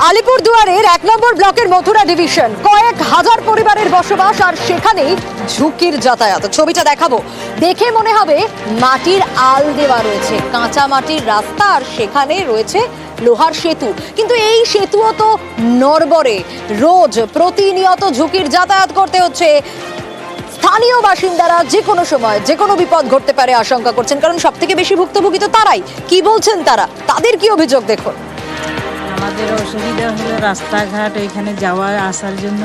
আলিপুরদুয়ারের 1 নম্বর ব্লকের মথুরা ডিভিশন কয়েক হাজার পরিবারের বসবাস, আর সেখানেই ঝুঁকির যাতায়াত। ছবিটা দেখাবো, দেখে মনে হবে মাটির আল দেওয়া রয়েছে, কাঁচা মাটির রাস্তা, আর সেখানে রয়েছে লোহার সেতু। কিন্তু এই সেতুও তো নড়বড়ে, রোজ প্রতিনিয়ত ঝুঁকির যাতায়াত করতে হচ্ছে। স্থানীয় বাসিন্দারা যে কোনো সময় যে কোনো বিপদ ঘটতে পারে আশঙ্কা করছেন, কারণ সব থেকে বেশি ভুক্তভোগী তো তারাই। কি বলছেন তারা, তাদের কি অভিযোগ দেখুন। আমাদের অসুবিধা হলো রাস্তাঘাট, এখানে যাওয়া আসার জন্য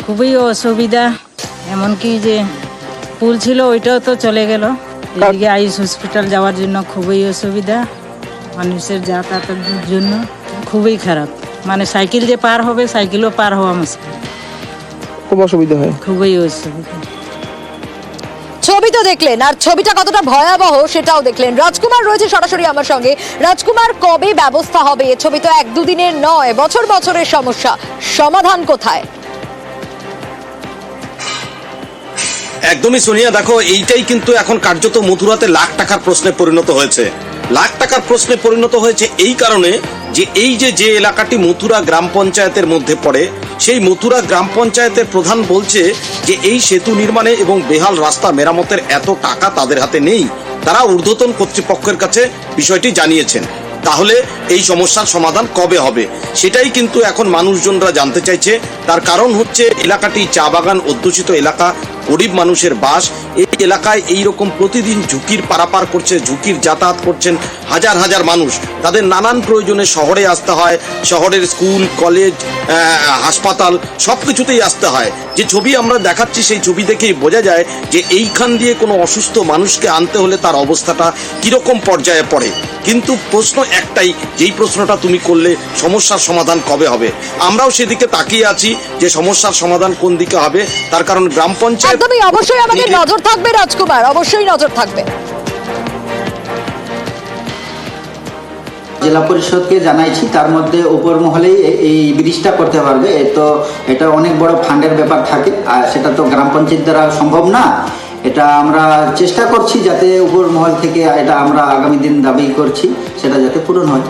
খুবই অসুবিধা। এমনকি যে পুল ছিল ওইটাও তো চলে গেল। এদিকে আইস হসপিটাল যাওয়ার জন্য খুবই অসুবিধা, মানুষের যাতায়াতের জন্য খুবই খারাপ। মানে সাইকেল যে পার হবে, সাইকেলও পার হওয়া মুশকিল, খুব অসুবিধা হয়, খুবই অসুবিধা। ছবি তো দেখলেন, আর ছবিটা কতটা ভয়াবহ সেটাও দেখলেন। রাজকুমার রয়েছে সরাসরি আমার সঙ্গে। রাজকুমার, কবে ব্যবস্থা হবে? এ ছবি তো 1-2 দিনের নয়, বছর বছরের সমস্যা, সমাধান কোথায়? একদমই সোনিয়া, দেখো এইটাই কিন্তু এখন কার্যত মথুরাতে লাখ টাকার প্রশ্নে পরিণত হয়েছে। লাখ টাকার প্রশ্নে পরিণত হয়েছে এই কারণে যে এই যে এলাকাটি মথুরা গ্রাম পঞ্চায়েতের মধ্যে পড়ে, সেই মথুরা গ্রাম পঞ্চায়েতের প্রধান বলছে যে এই সেতু নির্মাণে এবং বেহাল রাস্তা মেরামতের এত টাকা তাদের হাতে নেই। তারা ঊর্ধ্বতন কর্তৃপক্ষের কাছে বিষয়টি জানিয়েছেন। তাহলে এই সমস্যার সমাধান কবে হবে সেটাই কিন্তু এখন মানুষজনরা জানতে চাইছে। তার কারণ হচ্ছে এলাকাটি চা বাগান অধ্যুষিত এলাকা, গরিব মানুষের বাস। এই এলাকায় এইরকম প্রতিদিন ঝুঁকির পারাপার করছে, ঝুঁকির যাতায়াত করছেন হাজার হাজার মানুষ। তাদের নানান প্রয়োজনে শহরে আসতে হয়, শহরের স্কুল, কলেজ, হাসপাতাল সব কিছুতেই আসতে হয়। যে ছবি আমরা দেখাচ্ছি সেই ছবি দেখেই বোঝা যায় যে এইখান দিয়ে কোনো অসুস্থ মানুষকে আনতে হলে তার অবস্থাটা কিরকম পর্যায়ে পড়ে। কিন্তু প্রশ্ন একটাই, যেই প্রশ্নটা তুমি করলে, সমস্যার সমাধান কবে হবে? আমরাও সেদিকে তাকিয়ে আছি যে সমস্যার সমাধান কোন দিকে হবে। তার কারণ গ্রাম পঞ্চায়েত একদমই, অবশ্যই আমাদের নজর থাকবে রাজকুমার, অবশ্যই নজর থাকবে। জেলা পরিষদকে জানাইছি, তার মধ্যে উপর মহলেই এই ব্রিজটা করতে পারবে। তো এটা অনেক বড় ফান্ডের ব্যাপার থাকে, আর সেটা তো গ্রাম পঞ্চায়েত দ্বারা সম্ভব না। এটা আমরা চেষ্টা করছি যাতে উপর মহল থেকে, এটা আমরা আগামী দিন দাবি করছি সেটা যাতে পূরণ হয়।